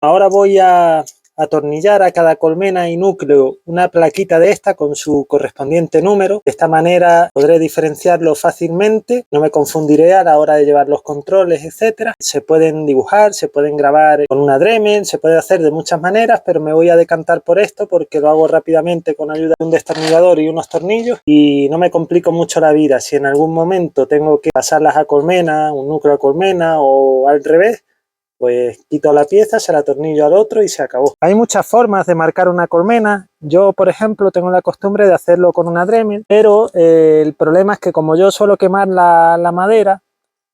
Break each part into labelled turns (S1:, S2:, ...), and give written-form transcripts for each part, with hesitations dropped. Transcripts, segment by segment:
S1: Ahora voy a atornillar a cada colmena y núcleo una plaquita de esta con su correspondiente número. De esta manera podré diferenciarlo fácilmente, no me confundiré a la hora de llevar los controles, etcétera. Se pueden dibujar, se pueden grabar con una Dremel, se puede hacer de muchas maneras, pero me voy a decantar por esto porque lo hago rápidamente con ayuda de un destornillador y unos tornillos y no me complico mucho la vida. Si en algún momento tengo que pasarlas a colmena, un núcleo a colmena o al revés, pues quito la pieza, se la atornillo al otro y se acabó. Hay muchas formas de marcar una colmena. Yo, por ejemplo, tengo la costumbre de hacerlo con una Dremel, pero el problema es que como yo suelo quemar la madera,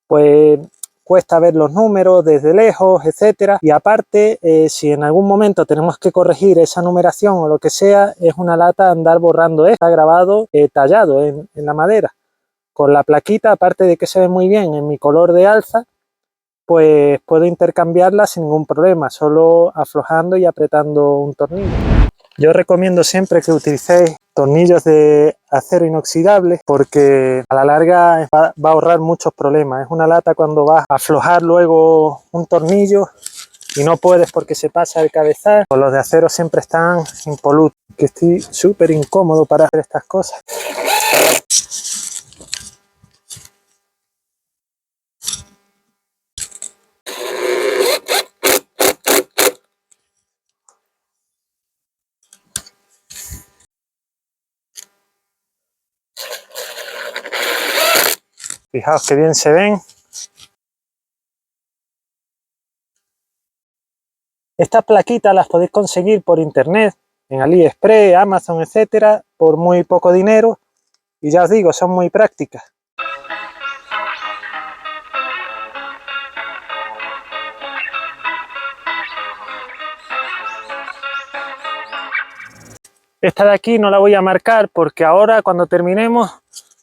S1: pues cuesta ver los números desde lejos, etcétera. Y aparte, si en algún momento tenemos que corregir esa numeración o lo que sea, es una lata andar borrando esto. Está grabado, tallado en la madera. Con la plaquita, aparte de que se ve muy bien en mi color de alza, pues puedo intercambiarla sin ningún problema, solo aflojando y apretando un tornillo. Yo recomiendo siempre que utilicéis tornillos de acero inoxidable porque a la larga va a ahorrar muchos problemas. Es una lata cuando vas a aflojar luego un tornillo y no puedes porque se pasa el cabezal. Los de acero siempre están impolutos, que estoy súper incómodo para hacer estas cosas. Fijaos que bien se ven. Estas plaquitas las podéis conseguir por internet, en AliExpress, Amazon, etcétera, por muy poco dinero y ya os digo, son muy prácticas. Esta de aquí no la voy a marcar porque ahora cuando terminemos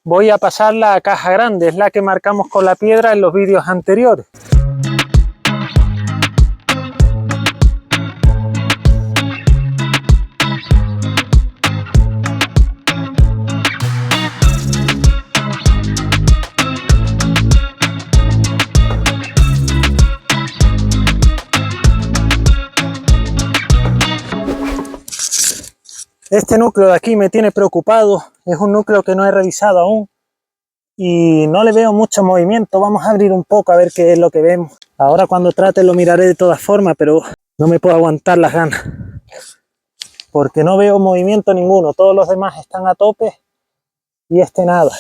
S1: voy a pasarla a caja grande, es la que marcamos con la piedra en los vídeos anteriores. Este núcleo de aquí me tiene preocupado, es un núcleo que no he revisado aún y no le veo mucho movimiento. Vamos a abrir un poco a ver qué es lo que vemos. Ahora cuando trate lo miraré de todas formas, pero no me puedo aguantar las ganas porque no veo movimiento ninguno. Todos los demás están a tope y este nada.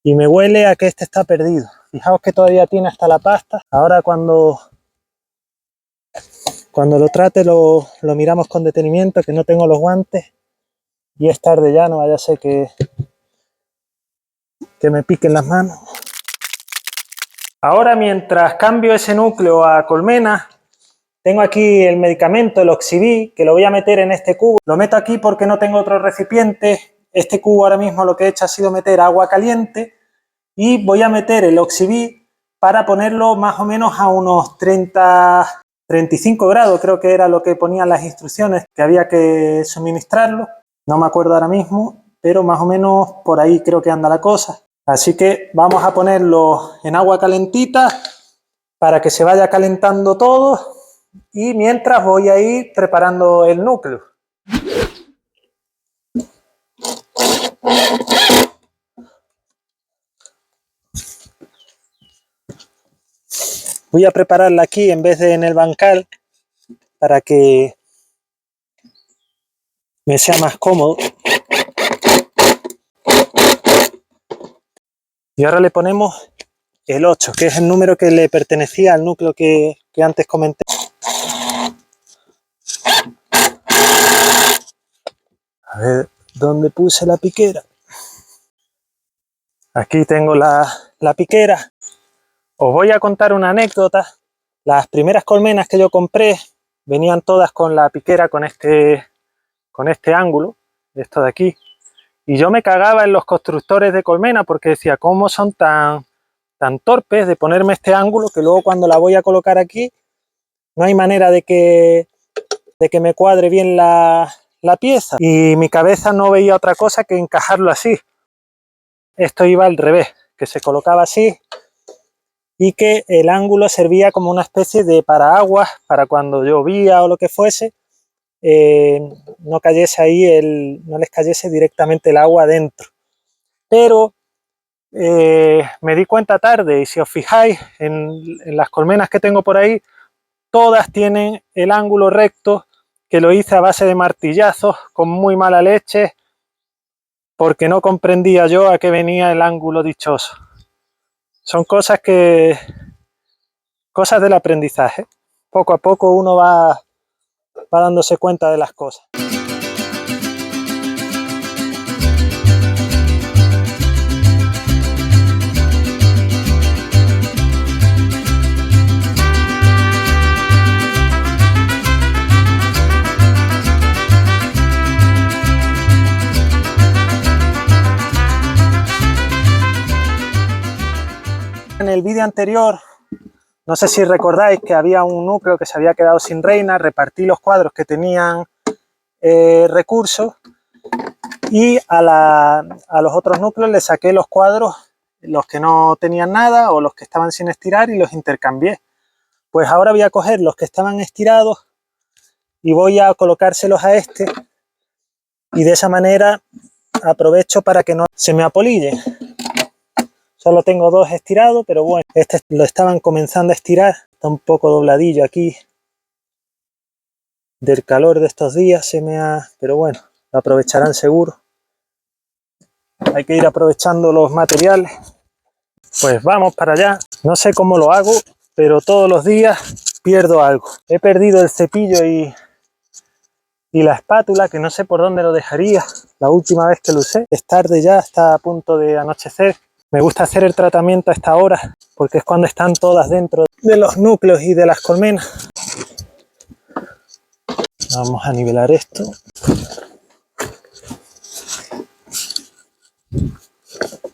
S1: Y me huele a que este está perdido. Fijaos que todavía tiene hasta la pasta. Ahora cuando lo trate lo miramos con detenimiento, que no tengo los guantes y es tarde ya, no vaya a ser que me piquen las manos. Ahora mientras cambio ese núcleo a colmena, tengo aquí el medicamento, el Oxibí, que lo voy a meter en este cubo. Lo meto aquí porque no tengo otro recipiente. Este cubo ahora mismo lo que he hecho ha sido meter agua caliente y voy a meter el Oxibí para ponerlo más o menos a unos 35 grados, creo que era lo que ponían las instrucciones, que había que suministrarlo. No me acuerdo ahora mismo, pero más o menos por ahí creo que anda la cosa. Así que vamos a ponerlo en agua calentita para que se vaya calentando todo y mientras voy a ir preparando el núcleo. Voy a prepararla aquí en vez de en el bancal para que me sea más cómodo. Y ahora le ponemos el 8, que es el número que le pertenecía al núcleo que antes comenté. A ver, ¿dónde puse la piquera? Aquí tengo la piquera. Os voy a contar una anécdota. Las primeras colmenas que yo compré venían todas con la piquera con este ángulo, esto de aquí. Y yo me cagaba en los constructores de colmena porque decía, ¿cómo son tan torpes de ponerme este ángulo que luego cuando la voy a colocar aquí no hay manera de que me cuadre bien la pieza? Y mi cabeza no veía otra cosa que encajarlo así. Esto iba al revés, que se colocaba así y que el ángulo servía como una especie de paraguas para cuando llovía o lo que fuese, no cayese ahí no les cayese directamente el agua dentro. Pero me di cuenta tarde, y si os fijáis en las colmenas que tengo por ahí, todas tienen el ángulo recto, que lo hice a base de martillazos con muy mala leche, porque no comprendía yo a qué venía el ángulo dichoso. Son cosas del aprendizaje. Poco a poco uno va dándose cuenta de las cosas. En el vídeo anterior, no sé si recordáis que había un núcleo que se había quedado sin reina, repartí los cuadros que tenían recursos y a los otros núcleos les saqué los cuadros, los que no tenían nada o los que estaban sin estirar, y los intercambié. Pues ahora voy a coger los que estaban estirados y voy a colocárselos a este, y de esa manera aprovecho para que no se me apolille. Solo tengo dos estirados, pero bueno, este lo estaban comenzando a estirar, está un poco dobladillo aquí del calor de estos días, pero bueno, lo aprovecharán seguro. Hay que ir aprovechando los materiales. Pues vamos para allá. No sé cómo lo hago, pero todos los días pierdo algo. He perdido el cepillo y la espátula, que no sé por dónde lo dejaría la última vez que lo usé. Es tarde ya, está a punto de anochecer. Me gusta hacer el tratamiento a esta hora porque es cuando están todas dentro de los núcleos y de las colmenas. Vamos a nivelar esto.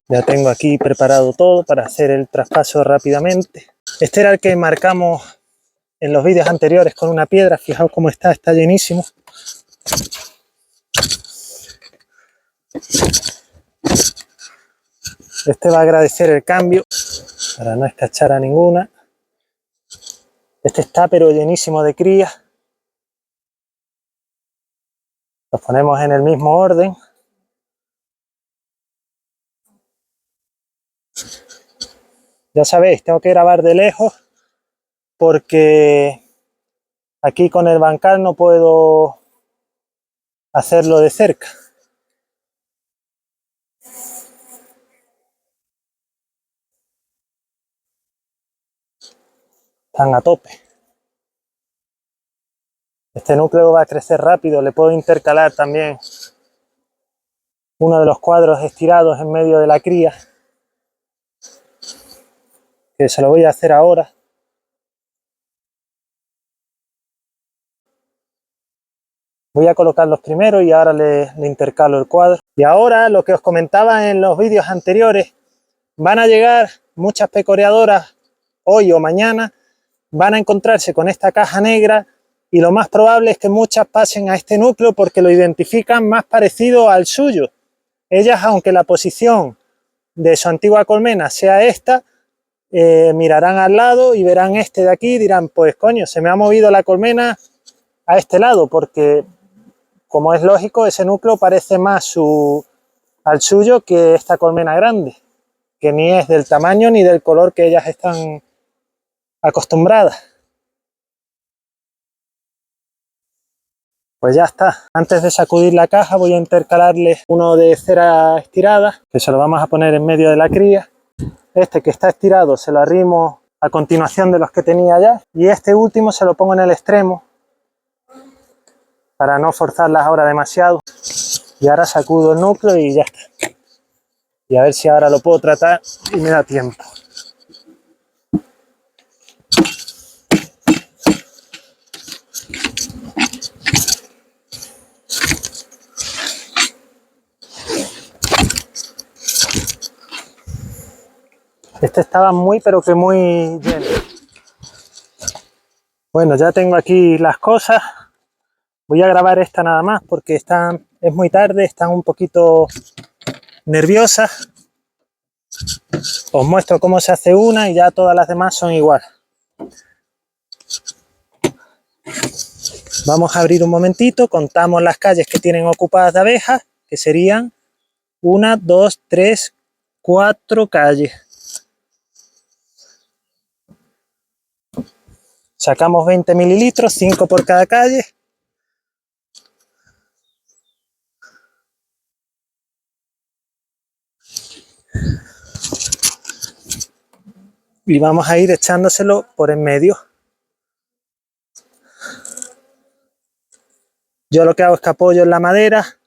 S1: Ya tengo aquí preparado todo para hacer el traspaso rápidamente. Este era el que marcamos en los vídeos anteriores con una piedra. Fijaos cómo está llenísimo. Este va a agradecer el cambio para no escachar a ninguna. Este está pero llenísimo de crías. Los ponemos en el mismo orden. Ya sabéis, tengo que grabar de lejos porque aquí con el bancal no puedo hacerlo de cerca. Están a tope. Este núcleo va a crecer rápido, le puedo intercalar también uno de los cuadros estirados en medio de la cría, que se lo voy a hacer ahora. Voy a colocarlos primero y ahora le intercalo el cuadro. Y ahora, lo que os comentaba en los vídeos anteriores, van a llegar muchas pecoreadoras hoy o mañana, van a encontrarse con esta caja negra y lo más probable es que muchas pasen a este núcleo porque lo identifican más parecido al suyo. Ellas, aunque la posición de su antigua colmena sea esta, mirarán al lado y verán este de aquí y dirán, pues coño, se me ha movido la colmena a este lado, porque como es lógico, ese núcleo parece más al suyo que esta colmena grande, que ni es del tamaño ni del color que ellas están acostumbradas. Pues ya está. Antes de sacudir la caja voy a intercalarle uno de cera estirada, que se lo vamos a poner en medio de la cría. Este que está estirado se lo arrimo a continuación de los que tenía ya, y este último se lo pongo en el extremo para no forzarlas ahora demasiado. Y ahora sacudo el núcleo y ya está. Y a ver si ahora lo puedo tratar y me da tiempo. Este estaba muy pero que muy lleno. Bueno, ya tengo aquí las cosas. Voy a grabar esta nada más porque es muy tarde, están un poquito nerviosas. Os muestro cómo se hace una y ya todas las demás son igual. Vamos a abrir un momentito, contamos las calles que tienen ocupadas de abejas, que serían 1, 2, 3, 4 calles. Sacamos 20 mililitros, 5 por cada calle. Y vamos a ir echándoselo por en medio. Yo lo que hago es que apoyo en la madera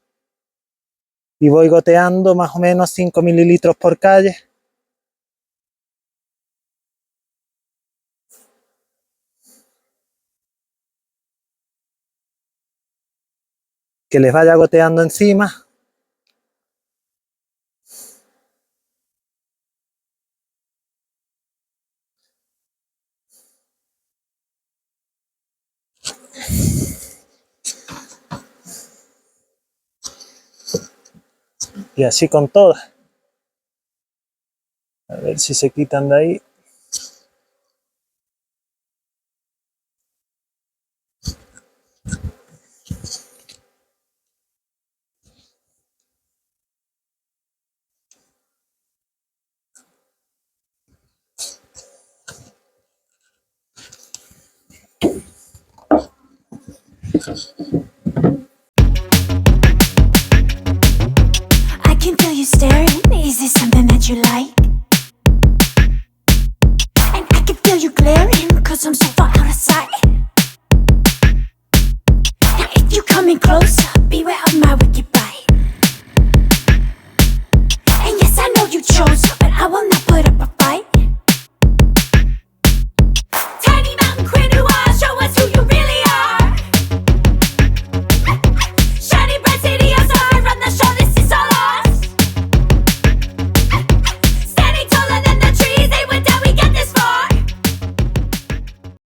S1: y voy goteando más o menos 5 mililitros por calle. Que les vaya goteando encima. Y así con todas. A ver si se quitan de ahí.
S2: I can feel you staring. Is this something that you like? And I can feel you glaring, cause I'm so far out of sight. Now if you come in closer, beware of my wicked